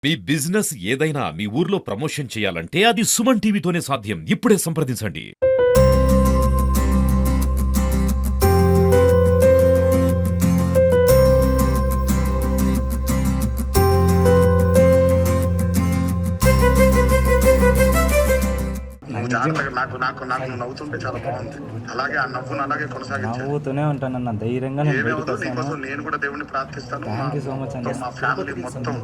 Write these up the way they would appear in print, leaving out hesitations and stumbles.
మీ business ఏదైనా మీ ఊర్లో promotion చేయాలంటే అది సుమన్ టీవీతోనే సాధ్యం. ఇప్పుడే సంప్రదించండి. నువ్వు జాగ్రత్తగా నాకు నాకు నాకు నువ్వు నవ్వుతుంటే చాలా బాగుంది. అలాగే ఆ నవ్వును అలాగే కొనసాగించాను. నవ్వుతూనే ఉంటానన్న ధైర్యంగా నేను బయటకు ఏమవుతుందో వస్తాను. నీకోసం నేను కూడా దేవుడిని ప్రార్థిస్తాను. థ్యాంక్ యూ సో మచ్ అన్న. మా ఫ్యామిలీ మొత్తం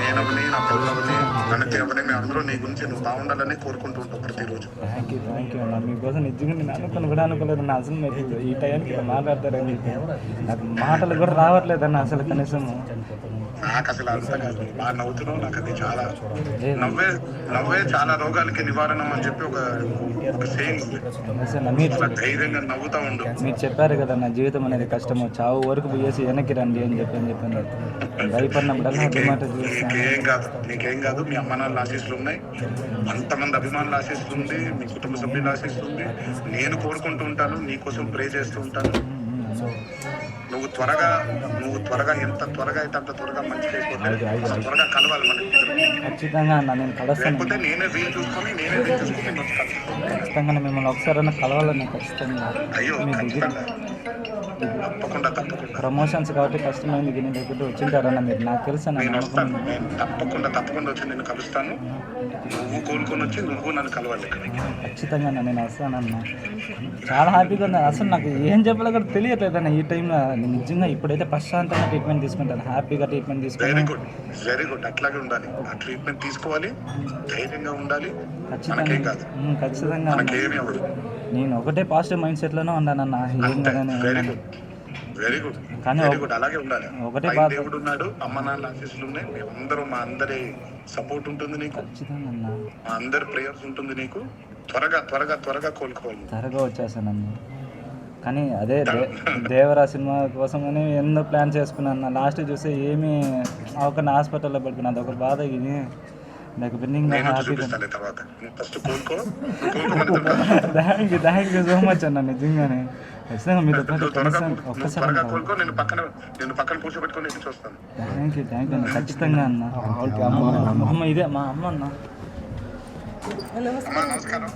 నేనవని నా పిల్లలని గణతి అవని మేము అందరూ నీ గురించి నువ్వు బాగుండాలని కోరుకుంటూ ఉంటాం ప్రతిరోజు. థ్యాంక్ యూ అన్న. మీకోసం నిజంగా నేను అనుకోలేదు అన్న. అసలు మీరు ఈ టైంకి ఇలా మాట్లాడతారని నాకు మాటలు కూడా రావట్లేదన్న అసలు కనీసం. నాకు అసలు అర్థం కాదు. బాగా నవ్వుతున్నావు. నాకు అది చాలా నవ్వే చాలా రోగాలకి నివారణ అని చెప్పి ఒక సేయింగ్ ఉంది. చాలా ధైర్యంగా నవ్వుతా ఉండు. మీరు చెప్పారు కదా నా జీవితం అనేది కష్టము, చావు వరకు పోయేసి వెనక్కి రండి అని చెప్పాను. భయపడినప్పుడల్లా అది మాట నీకేం కాదు. మీ అమ్మ నాన్న ఆశీస్సులు ఉన్నాయి, అంతమంది అభిమానుల ఆశీస్సులు ఉంది, మీ కుటుంబ సభ్యుల ఆశీస్సులు ఉంది. నేను కోరుకుంటూ ఉంటాను, నీకోసం ప్రే చేస్తూ ఉంటాను. నువ్వు త్వరగా ఎంత త్వరగా అయితే అంత త్వరగా మంచిగా అయిపోతావు. త్వరగా కలవాలి మనకి. ఖచ్చితంగా అన్న నేను కలుస్తాను. లేకపోతే నేనే వీలు చూసుకొని ఖచ్చితంగా మిమ్మల్ని ఒకసారైనా కలవాలని ఖచ్చితంగా. అయ్యో తప్పకుండా ప్రమోషన్స్ కాబట్టి కష్టమైంది దీని లేకపోతే వచ్చింటారన్న మీరు. నాకు తెలుసు నేను వస్తాను. నేను తప్పకుండా వచ్చి నేను కలుస్తాను. నువ్వు కోలుకొని వచ్చి నువ్వు నన్ను కలవాలి. ఖచ్చితంగా నేను వస్తానన్న. చాలా హ్యాపీగా ఉంది. అసలు నాకు ఏం చెప్పాలో కూడా తెలియట్లేదన్న ఈ టైంలో. నిజంగా ఇప్పుడైతే ప్రశాంతంగా ట్రీట్మెంట్ తీసుకుంటాను, హ్యాపీగా ట్రీట్మెంట్ తీసుకుంటాను. Very good. అట్లాగే ఉండాలి. ఆ ట్రీట్మెంట్ తీసుకోవాలి, ధైర్యంగా ఉండాలి. ఖచ్చితంగా నేను ఒకటే పాజిటివ్ మైండ్ సెట్లోనే ఉన్నానన్న. ఏం కదని వెరీ గుడ్. కానీ అలాగే ఉండాలి. ఒకటే దేవుడు ఉన్నాడు, అమ్మ నాన్న ఆశీస్సులు ఉన్నాయి. మేమందరం మా అందరి సపోర్ట్ ఉంటుంది నీకు. ఖచ్చితంగా మా అందరి ప్రేయర్స్ ఉంటుంది నీకు. త్వరగా కోలుకోవాలి. త్వరగా వచ్చేసానన్న. కానీ అదే దేవరా సినిమా కోసమని ఎన్నో ప్లాన్ చేసుకున్నాను. లాస్ట్ చూస్తే ఏమీ ఒక హాస్పిటల్లో పడుకున్నా. అదొక బాధ. ఇది నాకు బిన్నింగ్ హ్యాపీగా. థ్యాంక్ యూ సో మచ్ అన్న. నిజంగానే ఖచ్చితంగా మీతో ఒక్కసారి థ్యాంక్ యూ అన్న. ఖచ్చితంగా అన్న. అమ్మ ఇదే మా అమ్మ అన్న. నమస్కారం.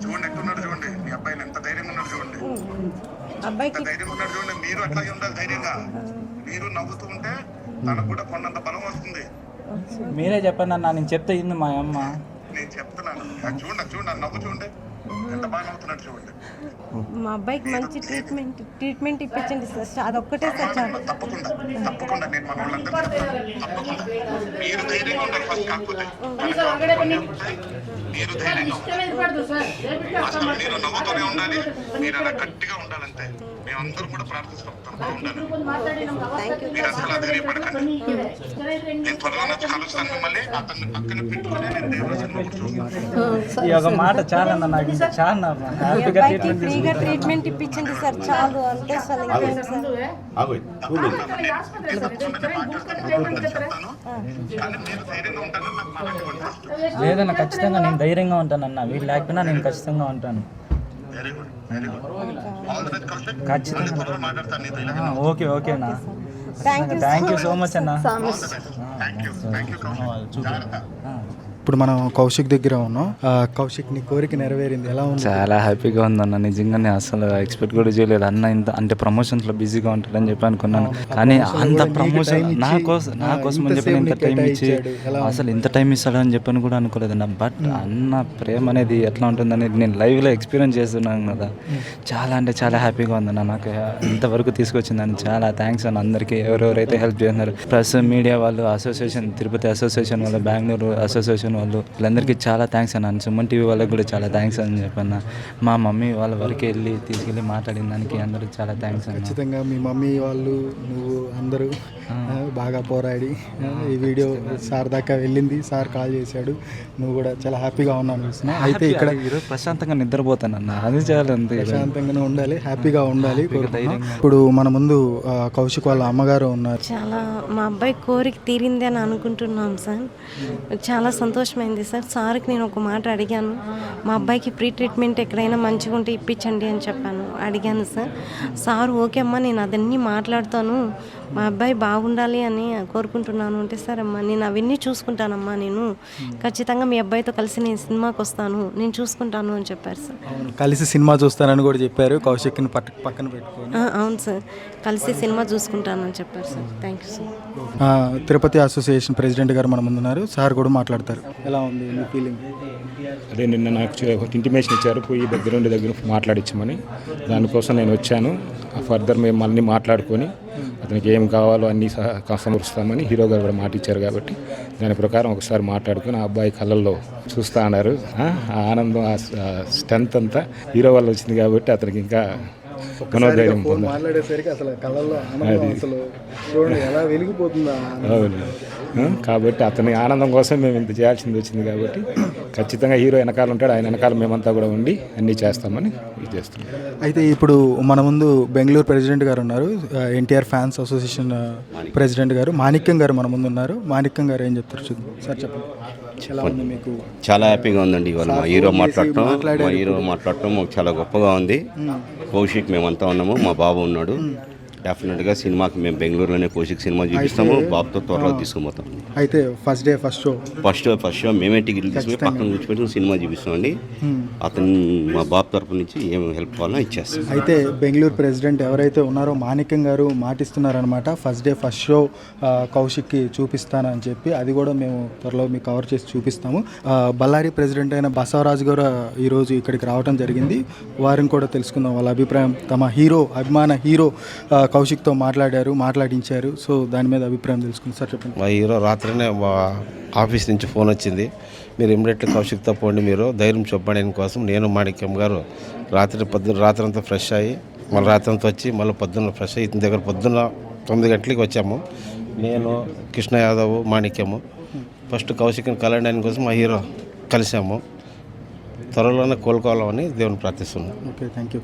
చూడండి ఎట్టున్నాడు, చూడండి మీ అబ్బాయిని ఎంత ధైర్యంగా ఉన్నాడు. చూడండి ఎంత ధైర్యంగా ఉన్నాడు. చూడండి మీరు అట్లాగే ఉండాలి ధైర్యంగా. మీరు నవ్వుతూ ఉంటే తనకు కూడా కొన్నంత బలం వస్తుంది. మీరే చెప్పండి అన్న. నేను చెప్తే ఇంది మా అమ్మ. నేను చెప్తున్నాను. చూడండి నవ్వు చూడండి ఎంత బాగా నవ్వుతున్నాడు. చూడండి మా అబ్బాయికి మంచి ట్రీట్మెంట్ ఇప్పించండి సార్. అదొక్కటే సార్ చాలు. తప్పకుండా నేను మన వాళ్ళందరూ తప్పకుండా మీరు ధైర్యంగా ఉండాలి ఫస్ట్. కాకపోతే మీరు ధైర్యంగా అసలు మీరు నవ్వుతూనే ఉండాలి. మీరు అలా గట్టిగా ఉండాలంతే. మేమందరం కూడా ప్రార్థిస్తాం ఉండాలి. మీరు అసలు ధైర్యపడకండి. నేను త్వరగా కలుస్తాను మిమ్మల్ని. అతన్ని పక్కన పెట్టుకుని నేను దేవుడు ఈ ఒక మాట చాలా నాకు చాలా హ్యాపీగా ట్రీట్మెంట్ ఇప్పించండి సార్ చాలు. అంటే అసలు లేదన్న. ఖచ్చితంగా నేను ధైర్యంగా ఉంటానన్న. వీళ్ళు లేకపోయినా నేను ఖచ్చితంగా ఉంటాను. ఖచ్చితంగా. ఓకే అన్న. థ్యాంక్ యూ సో మచ్ అన్న. ఇప్పుడు మనం కౌశిక్ దగ్గర ఉన్నాం. కౌశిక్ నీ కోరిక నెరవేరింది, ఎలా ఉంది? చాలా హ్యాపీగా ఉందన్న. నిజంగానే అసలు ఎక్స్పెక్ట్ కూడా చేయలేదు అన్న. ఇంత అంటే ప్రమోషన్స్లో బిజీగా ఉంటాడని చెప్పి అనుకున్నాను. కానీ అంత ప్రమోషన్ నా కోసం అని చెప్పి ఇంత టైం ఇచ్చి అసలు ఇంత టైం ఇస్తాడని చెప్పని కూడా అనుకోలేదన్న. బట్ అన్న ప్రేమ అనేది ఎట్లా ఉంటుందనేది నేను లైవ్లో ఎక్స్పీరియన్స్ చేస్తున్నాను కదా. చాలా అంటే చాలా హ్యాపీగా ఉందన్న. నాకు ఇంతవరకు తీసుకొచ్చిందని చాలా థ్యాంక్స్ అన్న అందరికీ, ఎవరెవరైతే హెల్ప్ చేస్తున్నారు. ప్లస్ మీడియా వాళ్ళు, అసోసియేషన్, తిరుపతి అసోసియేషన్ వాళ్ళు, బెంగళూరు అసోసియేషన్ వాళ్ళు, వీళ్ళందరికీ చాలా థ్యాంక్స్ అన్న. సుమన్ టీవీ వాళ్ళకి కూడా చాలా థ్యాంక్స్ అని చెప్పన్న. మా మమ్మీ వాళ్ళ వరకు తీసుకెళ్ళి మాట్లాడిన దానికి అందరికి చాలా థ్యాంక్స్ అన్న. ఖచ్చితంగా మీ మమ్మీ వాళ్ళు, నువ్వు అందరూ బాగా పోరాడి ఈ వీడియో సార్ దాకా వెళ్ళింది. సార్ కాల్ చేశాడు, నువ్వు కూడా చాలా హ్యాపీగా ఉన్నాను. అయితే ఇక్కడ ఈరోజు ప్రశాంతంగా నిద్రపోతానన్న. అది చాలా ప్రశాంతంగానే ఉండాలి, హ్యాపీగా ఉండాలి. ఇప్పుడు మన ముందు కౌశిక్ వాళ్ళ అమ్మగారు ఉన్నారు. చాలా మా అబ్బాయి కోరిక తీరింది అని అనుకుంటున్నాం సార్. చాలా సంతోషమైంది సార్. సార్కి నేను ఒక మాట అడిగాను, మా అబ్బాయికి ప్రీ ట్రీట్మెంట్ ఎక్కడైనా మంచిగా ఉంటే ఇప్పించండి అని చెప్పాను. అడిగాను సార్. ఓకే అమ్మా నేను అదన్నీ మాట్లాడతాను, మా అబ్బాయి బాగుండాలి అని కోరుకుంటున్నాను. అంటే సరే అమ్మా, నేను అవన్నీ చూసుకుంటానమ్మా, నేను ఖచ్చితంగా మీ అబ్బాయితో కలిసి నేను సినిమాకి వస్తాను, నేను చూసుకుంటాను అని చెప్పారు సార్. అవును, కలిసి సినిమా చూస్తానని కూడా చెప్పారు. కౌశిక్ని పక్కన పెట్టుకొని అవును సార్, కలిసి సినిమా చూసుకుంటానని చెప్పారు sir. Thank you sir. Tirupati association president గారు మన ముందున్నారు. సార్ కూడా మాట్లాడతారు. ఎలా ఉంది మీ ఫీలింగ్? అదే నిన్న నాకు ఒక ఇంటిమేషన్ ఇచ్చారు, పోయి దగ్గర మాట్లాడించమని. దానికోసం నేను వచ్చాను. ఫర్దర్ మేము మళ్ళీ మాట్లాడుకొని అతనికి ఏం కావాలో అన్నీ సమర్పిస్తామని హీరో గారు కూడా మాట ఇచ్చారు కాబట్టి దాని ప్రకారం ఒకసారి మాట్లాడుకొని ఆ అబ్బాయి కళ్ళల్లో చూస్తూ ఉన్నారు. ఆ ఆనందం, ఆ స్ట్రెంత్ అంతా హీరో వల్ల వచ్చింది కాబట్టి అతనికి ఇంకా మనోధైర్యం పొందారు. మాట్లాడేసరికి అసలు కళ్ళల్లో ఆనందం అసలు చూడండి ఎలా వెలిగిపోతుందా. అవును, కాబట్టి అతని ఆనందం కోసం మేము ఇంత చేయాల్సింది వచ్చింది కాబట్టి ఖచ్చితంగా హీరో వెనకాల ఉంటాడు, ఆయన వెనకాల మేమంతా కూడా ఉండి అన్నీ చేస్తామని ఇది చేస్తున్నాం. అయితే ఇప్పుడు మన ముందు బెంగళూరు ప్రెసిడెంట్ గారు ఉన్నారు, ఎన్టీఆర్ ఫ్యాన్స్ అసోసియేషన్ ప్రెసిడెంట్ గారు మాణిక్యం గారు మన ముందు ఉన్నారు. మాణిక్యం గారు ఏం చెప్తారు చూద్దాం. సార్ చెప్పండి, ఎలా ఉంది మీకు? చాలా హ్యాపీగా ఉందండి. ఇవాళ మా హీరో మాట్లాడటం మాకు చాలా గొప్పగా ఉంది. కౌశిక్ మేమంతా ఉన్నాము, మా బాబు ఉన్నాడు. డెఫినెట్గా సినిమాకి మేము బెంగళూరులోనే కౌశిక్ సినిమా చూపిస్తాము, బాబుతో త్వరలో తీసుకుపోతాం. అయితే ఫస్ట్ షో మేమే టికెట్లు తీసుకుని పక్కన కూర్చోబెట్టి సినిమా చూపిస్తామండి. అతను మా బాబు తరపు నుంచి ఏం హెల్ప్ కావాలో ఇచ్చేస్తాం. అయితే బెంగళూరు ప్రెసిడెంట్ ఎవరైతే ఉన్నారో మాణిక్యం గారు మాటిస్తున్నారనమాట, ఫస్ట్ షో కౌశిక్కి చూపిస్తానని చెప్పి. అది కూడా మేము త్వరలో మీకు కవర్ చేసి చూపిస్తాము. బళ్ళారి ప్రెసిడెంట్ అయిన బసవరాజు గారు ఈరోజు ఇక్కడికి రావడం జరిగింది. వారిని కూడా తెలుసుకుందాం వాళ్ళ అభిప్రాయం. తమ అభిమాన హీరో కౌశిక్తో మాట్లాడించారు. సో దాని మీద అభిప్రాయం తెలుసుకుంది. సార్ చెప్పండి. మా హీరో రాత్రినే ఆఫీస్ నుంచి ఫోన్ వచ్చింది, మీరు ఇమ్మీడియట్గా కౌశిక్తో పోండి, మీరు ధైర్యం చెప్పడం కోసం. నేను మాణిక్యం గారు రాత్రంతా ఫ్రెష్ అయ్యి మళ్ళీ రాత్రంతా వచ్చి మళ్ళీ పొద్దున్న ఫ్రెష్ అయ్యి ఇతని దగ్గర పొద్దున్న 9 గంటలకి వచ్చాము. నేను, కృష్ణ యాదవ్, మాణిక్యము ఫస్ట్ కౌశిక్ని కలవడానికి కోసం మా హీరో కలిసాము. త్వరలోనే కోలుకోవాలని దేవుని ప్రార్థిస్తున్నాం. Okay, thank you.